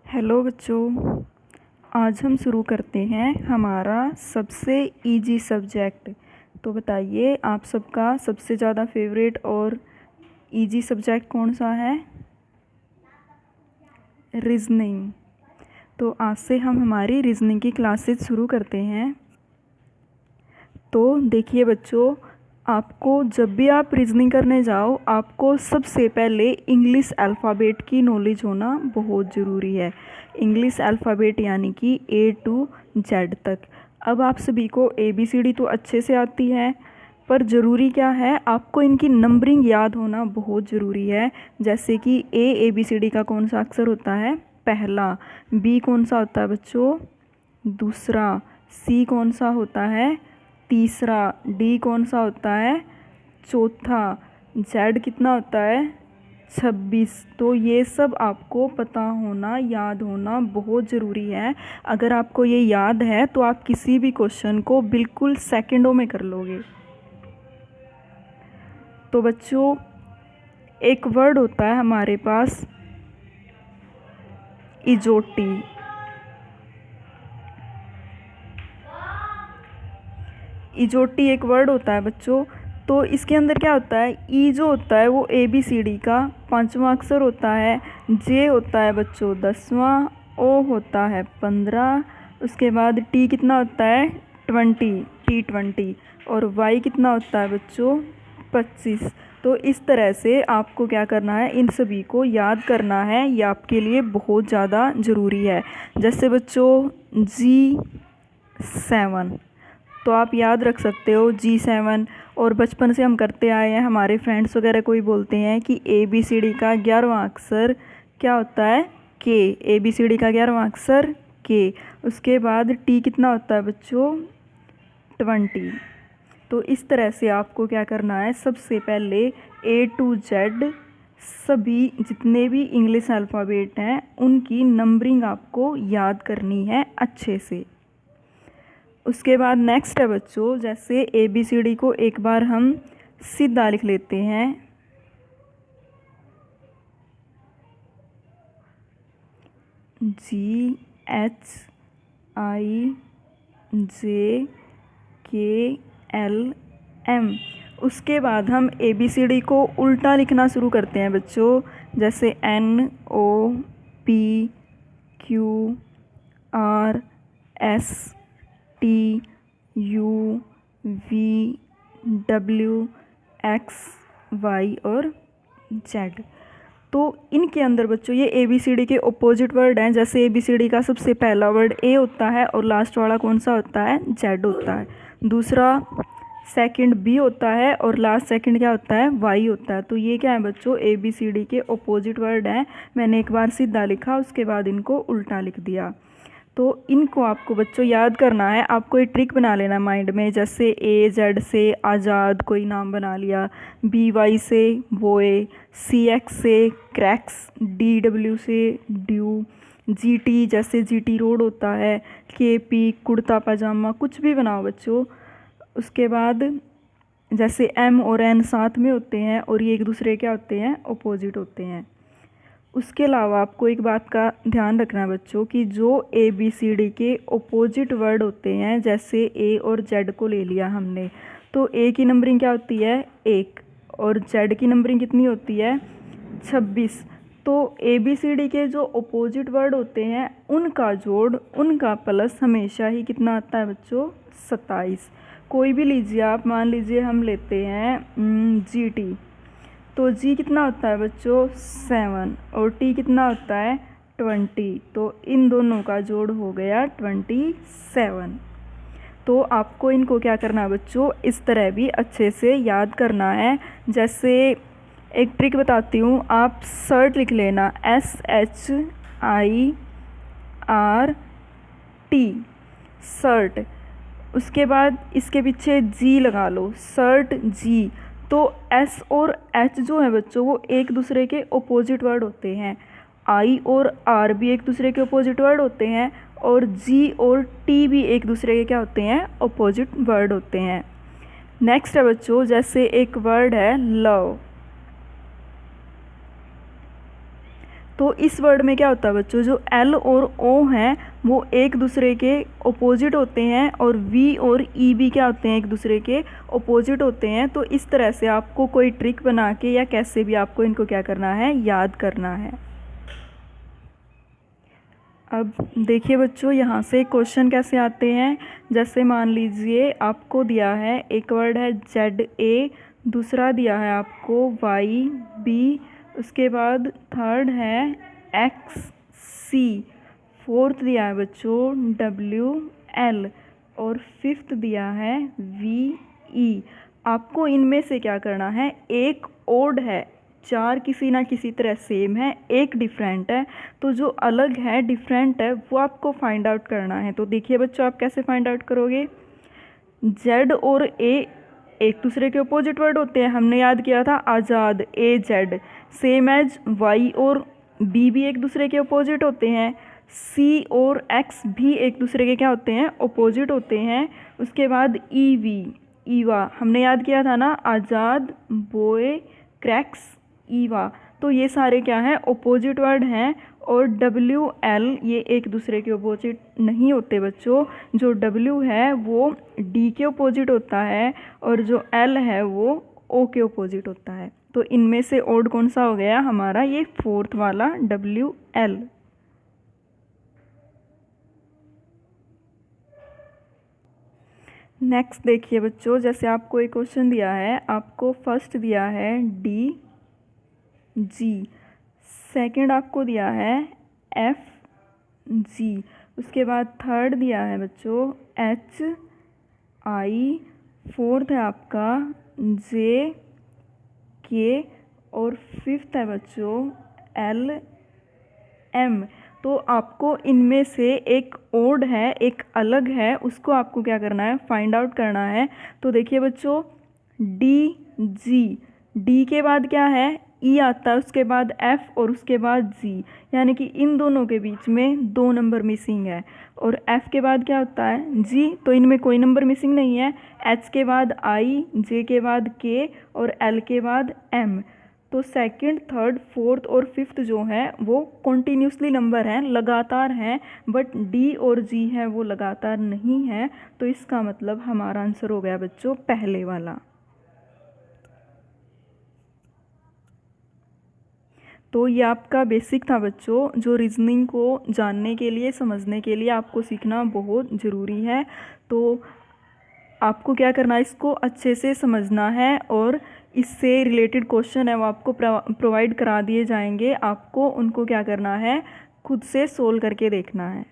Hello बच्चों, आज हम शुरू करते हैं हमारा सबसे इजी सब्जेक्ट। तो बताइए आप सबका सबसे ज़्यादा फेवरेट और इजी सब्जेक्ट कौन सा है? रीजनिंग। तो आज से हम हमारी रीजनिंग की क्लासेस शुरू करते हैं। तो देखिए बच्चों, आपको जब भी आप रीजनिंग करने जाओ, आपको सबसे पहले इंग्लिश अल्फ़ाबेट की नॉलेज होना बहुत ज़रूरी है। इंग्लिश अल्फ़ाबेट यानी कि A to Z तक। अब आप सभी को ABCD तो अच्छे से आती है, पर ज़रूरी क्या है, आपको इनकी नंबरिंग याद होना बहुत ज़रूरी है। जैसे कि ABCD का कौन सा अक्षर होता है? पहला। B कौन सा होता है बच्चों? दूसरा। C कौन सा होता है? तीसरा। D कौन सा होता है? चौथा। Z कितना होता है? 26। तो ये सब आपको पता होना, याद होना बहुत ज़रूरी है। अगर आपको ये याद है तो आप किसी भी क्वेश्चन को बिल्कुल सेकंडों में कर लोगे। तो बच्चों, एक वर्ड होता है हमारे पास इजोटी। इजोटी एक वर्ड होता है बच्चों। तो इसके अंदर क्या होता है? ई जो होता है वो ABCD का 5वां अक्षर होता है। जे होता है बच्चों 10वां। ओ होता है 15। उसके बाद टी कितना होता है? 20, T20। और वाई कितना होता है बच्चों? 25। तो इस तरह से आपको क्या करना है, इन सभी को याद करना है। ये आपके लिए बहुत ज़्यादा ज़रूरी है। जैसे बच्चों G7, तो आप याद रख सकते हो G7। और बचपन से हम करते आए हैं, हमारे फ्रेंड्स वगैरह कोई बोलते हैं कि ABCD का 11वां अक्षर क्या होता है? K। ABCD का 11वां अक्षर K। उसके बाद T कितना होता है बच्चों? 20। तो इस तरह से आपको क्या करना है, सबसे पहले A to Z सभी जितने भी इंग्लिश अल्फ़ाबेट हैं उनकी नंबरिंग आपको याद करनी है अच्छे से। उसके बाद नेक्स्ट है बच्चों, जैसे ABCD को एक बार हम सीधा लिख लेते हैं। GHIJKLM। उसके बाद हम ABCD को उल्टा लिखना शुरू करते हैं बच्चों। जैसे NOPQRSTUVWXY और Z। तो इनके अंदर बच्चों ये ABCD के ऑपोजिट वर्ड हैं। जैसे ABCD का सबसे पहला वर्ड A होता है और लास्ट वाला कौन सा होता है? Z होता है। दूसरा सेकंड B होता है और लास्ट सेकंड क्या होता है? Y होता है। तो ये क्या है बच्चों? ABCD के ऑपोजिट वर्ड हैं। मैंने एक बार सीधा लिखा, उसके बाद इनको उल्टा लिख दिया। तो इनको आपको बच्चों याद करना है। आपको एक ट्रिक बना लेना माइंड में। जैसे AZ से आज़ाद कोई नाम बना लिया, BY से बॉय, CX से क्रैक्स, DW से ड्यू, GT जैसे GT रोड होता है, KP कुर्ता पजामा, कुछ भी बनाओ बच्चों। उसके बाद जैसे M और N साथ में होते हैं और ये एक दूसरे क्या होते हैं? ऑपोजिट होते हैं। उसके अलावा आपको एक बात का ध्यान रखना है बच्चों कि जो ABCD के ऑपोजिट वर्ड होते हैं, जैसे A और Z को ले लिया हमने, तो A की नंबरिंग क्या होती है? 1। और Z की नंबरिंग कितनी होती है? 26। तो ABCD के जो ऑपोजिट वर्ड होते हैं उनका जोड़, उनका प्लस हमेशा ही कितना आता है बच्चों? 27। कोई भी लीजिए आप, मान लीजिए हम लेते हैं GT। तो G कितना होता है बच्चों? 7। और T कितना होता है? 20। तो इन दोनों का जोड़ हो गया 27। तो आपको इनको क्या करना है बच्चों? इस तरह भी अच्छे से याद करना है। जैसे एक ट्रिक बताती हूँ, आप शर्ट लिख लेना, SHIRT, शर्ट। उसके बाद इसके पीछे G लगा लो, शर्ट G। तो S और H जो है बच्चों वो एक दूसरे के ऑपोजिट वर्ड होते हैं। I और R भी एक दूसरे के ऑपोजिट वर्ड होते हैं। और G और T भी एक दूसरे के क्या होते हैं? ऑपोजिट वर्ड होते हैं। नेक्स्ट है बच्चों, जैसे एक वर्ड है लव। तो इस वर्ड में क्या होता है बच्चों, जो एल और ओ हैं वो एक दूसरे के अपोजिट होते हैं और वी और ई भी क्या होते हैं, एक दूसरे के अपोजिट होते हैं। तो इस तरह से आपको कोई ट्रिक बना के या कैसे भी आपको इनको क्या करना है, याद करना है। अब देखिए बच्चों, यहाँ से क्वेश्चन कैसे आते हैं। जैसे मान लीजिए आपको दिया है एक वर्ड है ZA, दूसरा दिया है आपको YB, उसके बाद थर्ड है XC, फोर्थ दिया है बच्चों WL और फिफ्थ दिया है VE। आपको इनमें से क्या करना है, एक ओड है, चार किसी ना किसी तरह सेम है, एक डिफरेंट है, तो जो अलग है डिफरेंट है वो आपको फाइंड आउट करना है। तो देखिए बच्चों, आप कैसे फाइंड आउट करोगे। Z और A एक दूसरे के अपोजिट वर्ड होते हैं, हमने याद किया था आज़ाद, AZ। सेम एज Y और B भी एक दूसरे के अपोजिट होते हैं, C और X भी एक दूसरे के क्या होते हैं, अपोजिट होते हैं। उसके बाद EV, ईवा, हमने याद किया था ना, आज़ाद, बॉय, क्रैक्स, ईवा। तो ये सारे क्या हैं, अपोजिट वर्ड हैं। और WL ये एक दूसरे के अपोजिट नहीं होते बच्चों। जो W है वो D के अपोजिट होता है और जो L है वो O के अपोजिट होता है। तो इनमें से ओड कौन सा हो गया हमारा, ये फोर्थ वाला WL। नेक्स्ट देखिए बच्चों, जैसे आपको एक क्वेश्चन दिया है, आपको फर्स्ट दिया है DG, सेकंड आपको दिया है FG, उसके बाद थर्ड दिया है बच्चों HI, फोर्थ है आपका JK और फिफ्थ है बच्चों LM। तो आपको इनमें से एक ओड है, एक अलग है, उसको आपको क्या करना है, फाइंड आउट करना है। तो देखिए बच्चों, DG, D के बाद क्या है, E आता है, उसके बाद F और उसके बाद G, यानी कि इन दोनों के बीच में 2 नंबर मिसिंग है। और F के बाद क्या होता है, G, तो इनमें कोई नंबर मिसिंग नहीं है। H के बाद I, J के बाद K और L के बाद M। तो सेकंड, थर्ड, फोर्थ और फिफ्थ जो है वो कॉन्टीन्यूसली नंबर हैं, लगातार हैं, बट D और G है वो लगातार नहीं है। तो इसका मतलब हमारा आंसर हो गया बच्चों पहले वाला। तो ये आपका बेसिक था बच्चों, जो रीजनिंग को जानने के लिए, समझने के लिए आपको सीखना बहुत ज़रूरी है। तो आपको क्या करना है, इसको अच्छे से समझना है और इससे रिलेटेड क्वेश्चन है वो आपको प्रोवाइड करा दिए जाएंगे। आपको उनको क्या करना है, खुद से सोल्व करके देखना है।